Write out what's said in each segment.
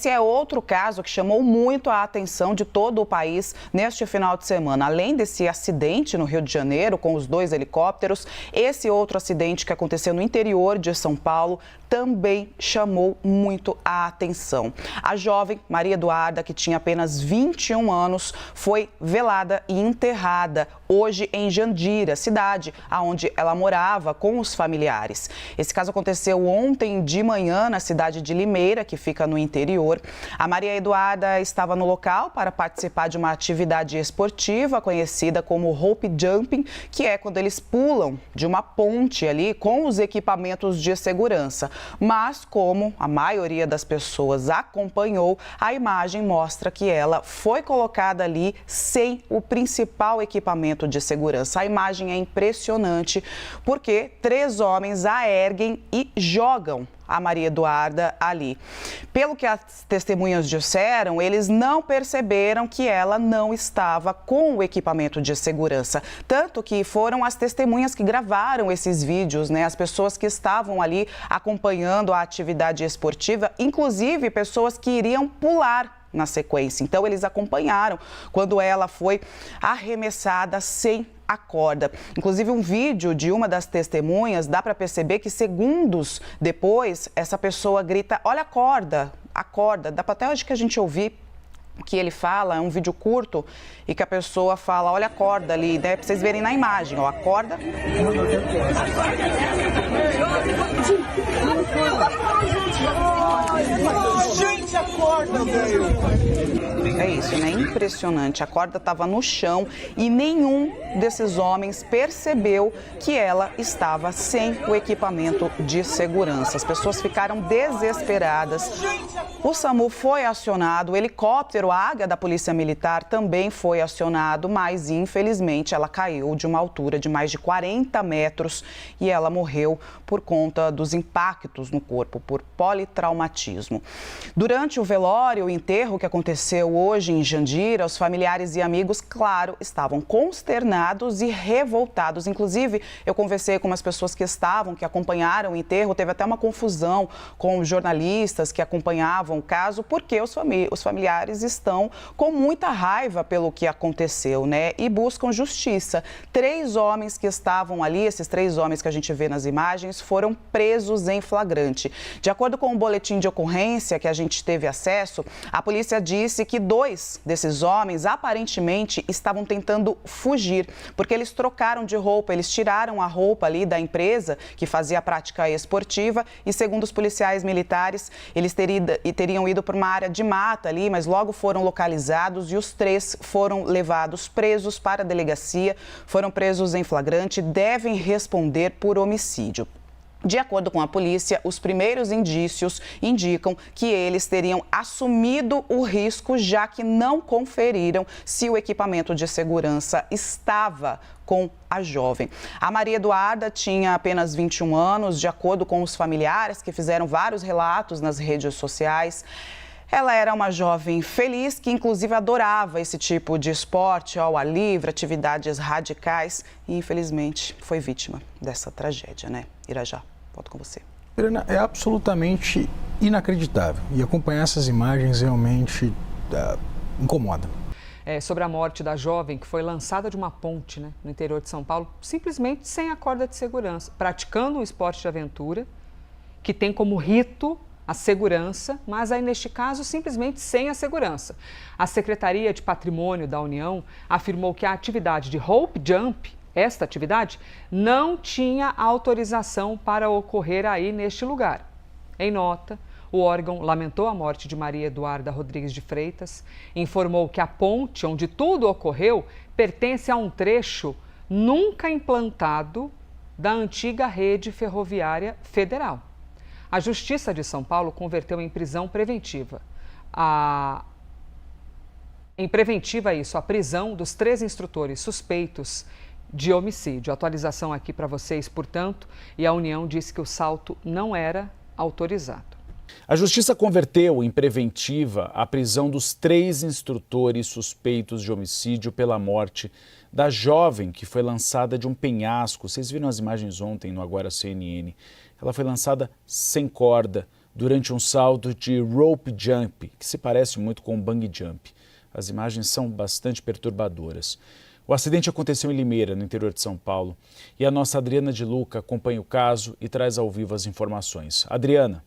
Esse é outro caso que chamou muito a atenção de todo o país neste final de semana. Além desse acidente no Rio de Janeiro, com os 2 helicópteros, esse outro acidente que aconteceu no interior de São Paulo também chamou muito a atenção. A jovem Maria Eduarda, que tinha apenas 21 anos, foi velada e enterrada hoje em Jandira, cidade onde ela morava com os familiares. Esse caso aconteceu ontem de manhã na cidade de Limeira, que fica no interior. A Maria Eduarda estava no local para participar de uma atividade esportiva conhecida como rope jumping, que é quando eles pulam de uma ponte ali com os equipamentos de segurança. Mas, como a maioria das pessoas acompanhou, a imagem mostra que ela foi colocada ali sem o principal equipamento de segurança. A imagem é impressionante porque 3 homens a erguem e jogam a Maria Eduarda ali. Pelo que as testemunhas disseram, eles não perceberam que ela não estava com o equipamento de segurança. Tanto que foram as testemunhas que gravaram esses vídeos, né? As pessoas que estavam ali acompanhando a atividade esportiva, inclusive pessoas que iriam pular na sequência. Então, eles acompanharam quando ela foi arremessada sem a corda. Inclusive, um vídeo de uma das testemunhas, dá para perceber que segundos depois, essa pessoa grita, olha a corda. Dá para até hoje que a gente ouvir o que ele fala, é um vídeo curto e que a pessoa fala, olha a corda ali, né? Pra vocês verem na imagem, ó, a corda. Gente, a corda, velho! É isso, né? Impressionante. A corda estava no chão e nenhum desses homens percebeu que ela estava sem o equipamento de segurança. As pessoas ficaram desesperadas. O SAMU foi acionado, o helicóptero Águia da Polícia Militar também foi acionado, mas infelizmente ela caiu de uma altura de mais de 40 metros e ela morreu por conta dos impactos no corpo, por politraumatismo. Durante o velório, o enterro que aconteceu hoje em Jandira, os familiares e amigos, claro, estavam consternados e revoltados. Inclusive, eu conversei com umas pessoas que acompanharam o enterro, teve até uma confusão com os jornalistas que acompanhavam o caso, porque os familiares estão com muita raiva pelo que aconteceu, né? E buscam justiça. 3 homens que estavam ali, esses 3 homens que a gente vê nas imagens, foram presos em flagrante. De acordo com o boletim de ocorrência que a gente teve acesso, a polícia disse que 2 desses homens aparentemente estavam tentando fugir, porque eles trocaram de roupa, eles tiraram a roupa ali da empresa que fazia a prática esportiva e, segundo os policiais militares, eles teriam ido para uma área de mata ali, mas logo foram localizados e os 3 foram levados presos para a delegacia, foram presos em flagrante, devem responder por homicídio. De acordo com a polícia, os primeiros indícios indicam que eles teriam assumido o risco, já que não conferiram se o equipamento de segurança estava com a jovem. A Maria Eduarda tinha apenas 21 anos, de acordo com os familiares que fizeram vários relatos nas redes sociais. Ela era uma jovem feliz que, inclusive, adorava esse tipo de esporte ao ar livre, atividades radicais e, infelizmente, foi vítima dessa tragédia, né? Irajá, volto com você. Irana, é absolutamente inacreditável e acompanhar essas imagens realmente incomoda. Sobre a morte da jovem que foi lançada de uma ponte, né, no interior de São Paulo, simplesmente sem a corda de segurança, praticando um esporte de aventura que tem como rito a segurança, mas aí neste caso simplesmente sem a segurança. A Secretaria de Patrimônio da União afirmou que a atividade de rope jump, esta atividade, não tinha autorização para ocorrer aí neste lugar. Em nota, o órgão lamentou a morte de Maria Eduarda Rodrigues de Freitas, informou que a ponte onde tudo ocorreu pertence a um trecho nunca implantado da antiga rede ferroviária federal. A Justiça de São Paulo converteu em prisão preventiva. A prisão dos 3 instrutores suspeitos de homicídio. Atualização aqui para vocês, portanto, e a União disse que o salto não era autorizado. A Justiça converteu em preventiva a prisão dos 3 instrutores suspeitos de homicídio pela morte da jovem que foi lançada de um penhasco. Vocês viram as imagens ontem no Agora CNN. Ela foi lançada sem corda durante um salto de rope jump, que se parece muito com bungee jump. As imagens são bastante perturbadoras. O acidente aconteceu em Limeira, no interior de São Paulo, e a nossa Adriana de Luca acompanha o caso e traz ao vivo as informações. Adriana.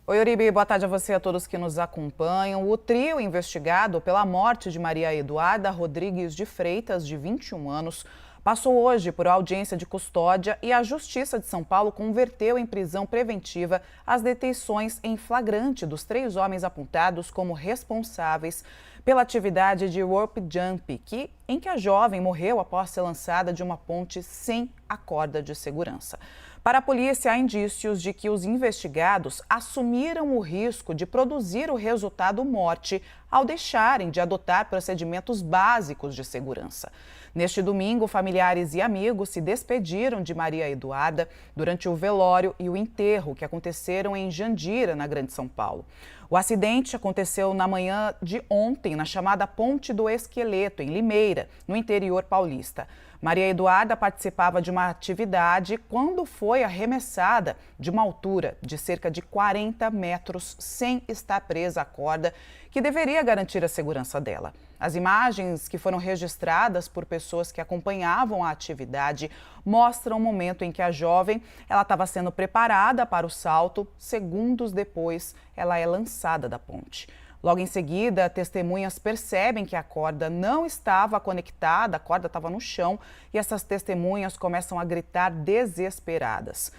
Oi, Uribe, boa tarde a você e a todos que nos acompanham. O trio investigado pela morte de Maria Eduarda Rodrigues de Freitas, de 21 anos, passou hoje por audiência de custódia e a Justiça de São Paulo converteu em prisão preventiva as detenções em flagrante dos 3 homens apontados como responsáveis pela atividade de rope jump, em que a jovem morreu após ser lançada de uma ponte sem a corda de segurança. Para a polícia, há indícios de que os investigados assumiram o risco de produzir o resultado morte ao deixarem de adotar procedimentos básicos de segurança. Neste domingo, familiares e amigos se despediram de Maria Eduarda durante o velório e o enterro que aconteceram em Jandira, na Grande São Paulo. O acidente aconteceu na manhã de ontem, na chamada Ponte do Esqueleto, em Limeira, no interior paulista. Maria Eduarda participava de uma atividade quando foi arremessada de uma altura de cerca de 40 metros sem estar presa à corda, que deveria garantir a segurança dela. As imagens que foram registradas por pessoas que acompanhavam a atividade mostram o momento em que a jovem estava sendo preparada para o salto. Segundos depois, ela é lançada da ponte. Logo em seguida, testemunhas percebem que a corda não estava conectada, a corda estava no chão, e essas testemunhas começam a gritar desesperadas.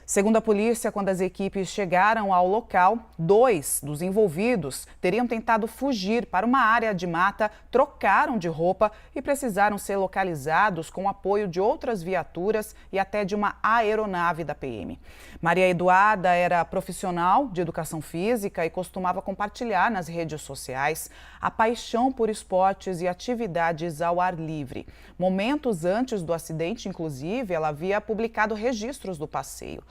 Segundo a polícia, quando as equipes chegaram ao local, 2 dos envolvidos teriam tentado fugir para uma área de mata, trocaram de roupa e precisaram ser localizados com o apoio de outras viaturas e até de uma aeronave da PM. Maria Eduarda era profissional de educação física e costumava compartilhar nas redes sociais a paixão por esportes e atividades ao ar livre. Momentos antes do acidente, inclusive, ela havia publicado registros do passeio.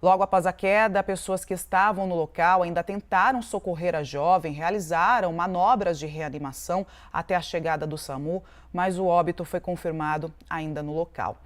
Logo após a queda, pessoas que estavam no local ainda tentaram socorrer a jovem, realizaram manobras de reanimação até a chegada do SAMU, mas o óbito foi confirmado ainda no local.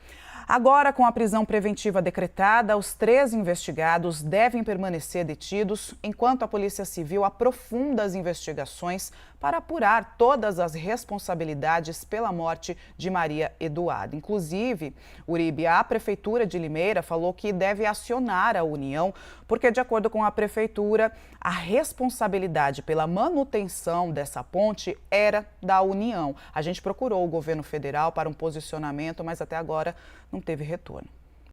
Agora, com a prisão preventiva decretada, os 3 investigados devem permanecer detidos enquanto a Polícia Civil aprofunda as investigações para apurar todas as responsabilidades pela morte de Maria Eduarda. Inclusive, Uribe, a Prefeitura de Limeira falou que deve acionar a União, porque, de acordo com a Prefeitura, a responsabilidade pela manutenção dessa ponte era da União. A gente procurou o governo federal para um posicionamento, mas até agora não teve retorno.